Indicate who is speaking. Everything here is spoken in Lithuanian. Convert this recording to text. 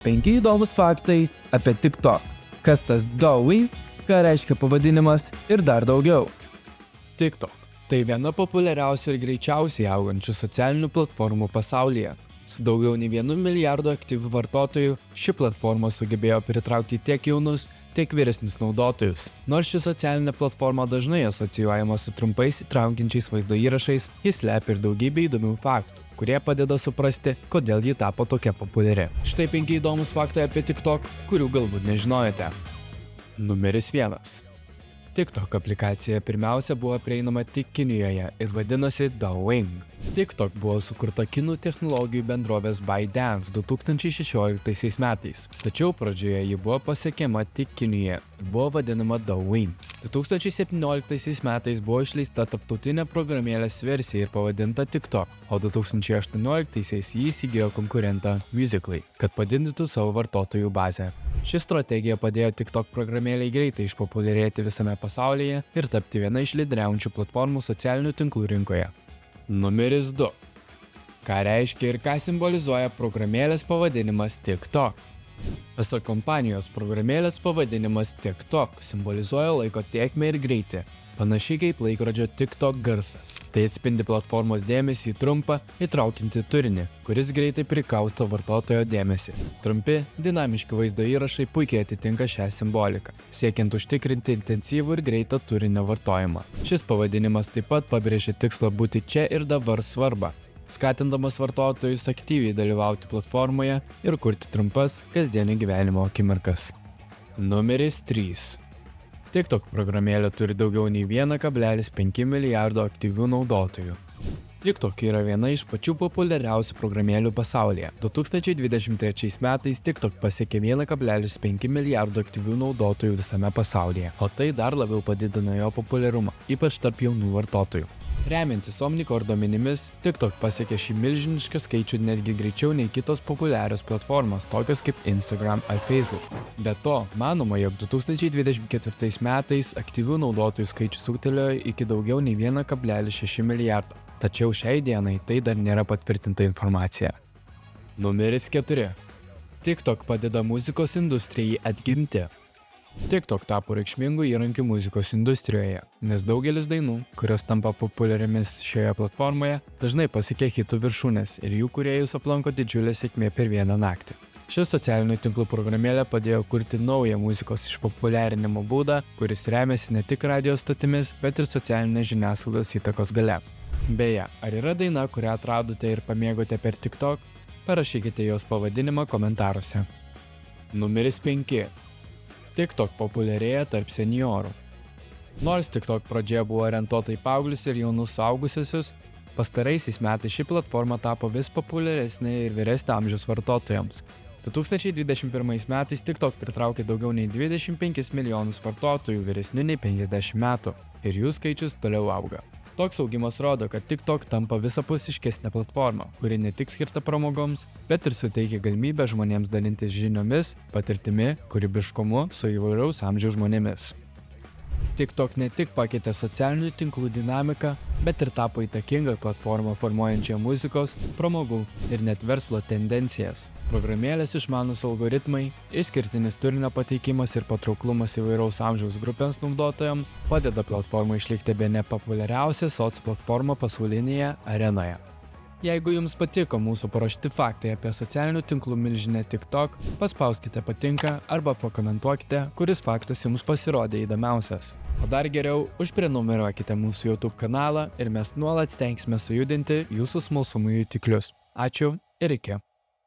Speaker 1: 5 įdomus faktai apie TikTok. Kas tas Douyin, ką reiškia pavadinimas ir dar daugiau. TikTok – tai viena populiariausių ir greičiausiai augančių socialinių platformų pasaulyje. Su daugiau nei 1 milijardu aktyvių vartotojų, ši platforma sugebėjo pritraukti tiek jaunus, tiek vyresnius naudotojus. Nors ši socialinė platforma dažnai asocijuojama su trumpais įtraukiančiais vaizdo įrašais, jis slepia ir daugybę įdomių faktų, kurie padeda suprasti, kodėl ji tapo tokia populiari. Štai 5 įdomus faktai apie TikTok, kurių galbūt nežinojote. Numeris 1. TikTok aplikacija pirmiausia buvo prieinama tik Kinijoje ir vadinosi Douyin. TikTok buvo sukurta kinų technologijų bendrovės ByteDance 2016 metais, tačiau pradžioje ji buvo pasiekiama tik Kinijoje ir buvo vadinama Douyin. 2017 metais buvo išleista tarptautinė programėlės versija ir pavadinta TikTok, o 2018 jį įsigijo konkurentą Musical.ly, kad padidintų savo vartotojų bazę. Ši strategija padėjo TikTok programėlei greitai išpopuliarėti visame pasaulyje ir tapti viena iš lyderiaujančių platformų socialinių tinklų rinkoje. Numeris 2. Ką reiškia ir ką simbolizuoja programėlės pavadinimas TikTok? Pasak kompanijos, programėlės pavadinimas TikTok simbolizuoja laiko tėkmę ir greitį, panašiai kaip laikrodžio TikTok garsas. Tai atspindi platformos dėmesį į trumpą, įtraukiantį turinį, kuris greitai prikausto vartotojo dėmesį. Trumpi, dinamiški vaizdo įrašai puikiai atitinka šią simboliką, siekiant užtikrinti intensyvų ir greitą turinio vartojimą. Šis pavadinimas taip pat pabrėžia tikslą būti čia ir dabar svarbą, skatindamas vartotojus aktyviai dalyvauti platformoje ir kurti trumpas kasdienio gyvenimo akimirkas. Numeris 3. TikTok programėlė turi daugiau nei 1,5 milijardo aktyvių naudotojų. TikTok yra viena iš pačių populiariausių programėlių pasaulyje. 2023 metais TikTok pasiekė 1,5 milijardo aktyvių naudotojų visame pasaulyje, o tai dar labiau padidino jo populiarumą, ypač tarp jaunų vartotojų. Remiantis Omnicore duomenimis, TikTok pasiekė šį milžinišką skaičių netgi greičiau nei kitos populiarios platformos, tokios kaip Instagram ar Facebook. Be to, manoma, jog 2024 metais aktyvių naudotojų skaičius ūgtelėjo iki daugiau nei 1,6 milijardo. Tačiau šiai dienai tai dar nėra patvirtinta informacija. Numeris 4. TikTok padeda muzikos industrijai atgimti. TikTok tapo reikšmingu įrankiu muzikos industrijoje, nes daugelis dainų, kurios tampa populiariamis šioje platformoje, dažnai pasiekia hitų viršūnes ir jų kūrėjus aplanko didžiulė sėkmė per vieną naktį. Ši socialinių tinklų programėlė padėjo kurti naują muzikos išpopuliarinimo būdą, kuris remiasi ne tik radijo stotimis, bet ir socialinės žiniasklaidos įtakos galia. Beje, ar yra daina, kurią atradote ir pamėgote per TikTok? Parašykite jos pavadinimą komentaruose. Numeris 5. TikTok populiarėja tarp seniorų. Nors TikTok pradžioje buvo orientuota į paauglius ir jaunus suaugusiusius, pastaraisiais metais ši platforma tapo vis populiaresnė ir vyresnio amžiaus vartotojams. 2021 metais TikTok pritraukė daugiau nei 25 milijonus vartotojų vyresnių nei 50 metų ir jų skaičius toliau auga. Toks augimas rodo, kad TikTok tampa visapusiškesnė platforma, kuri ne tik skirta pramogoms, bet ir suteikia galimybę žmonėms dalintis žiniomis, patirtimi, kūrybiškumu su įvairaus amžiaus žmonėmis. TikTok ne tik pakeitė socialinių tinklų dinamiką, bet ir tapo įtakinga platforma formuojančia muzikos, pramogų ir net verslo tendencijas. Programėlės išmanūs algoritmai, išskirtinis turinio pateikimas ir patrauklumas įvairaus amžiaus grupėms naudotojams padeda platformai išlikti bene populiariausia soc platforma pasaulinėje arenoje. Jeigu jums patiko mūsų paruošti faktai apie socialinių tinklų milžinę TikTok, paspauskite patinka arba pakomentuokite, kuris faktas jums pasirodė įdomiausias. O dar geriau, užprenumeruokite mūsų YouTube kanalą ir mes nuolat stengsime sujudinti jūsų smalsumų jutiklius. Ačiū ir iki.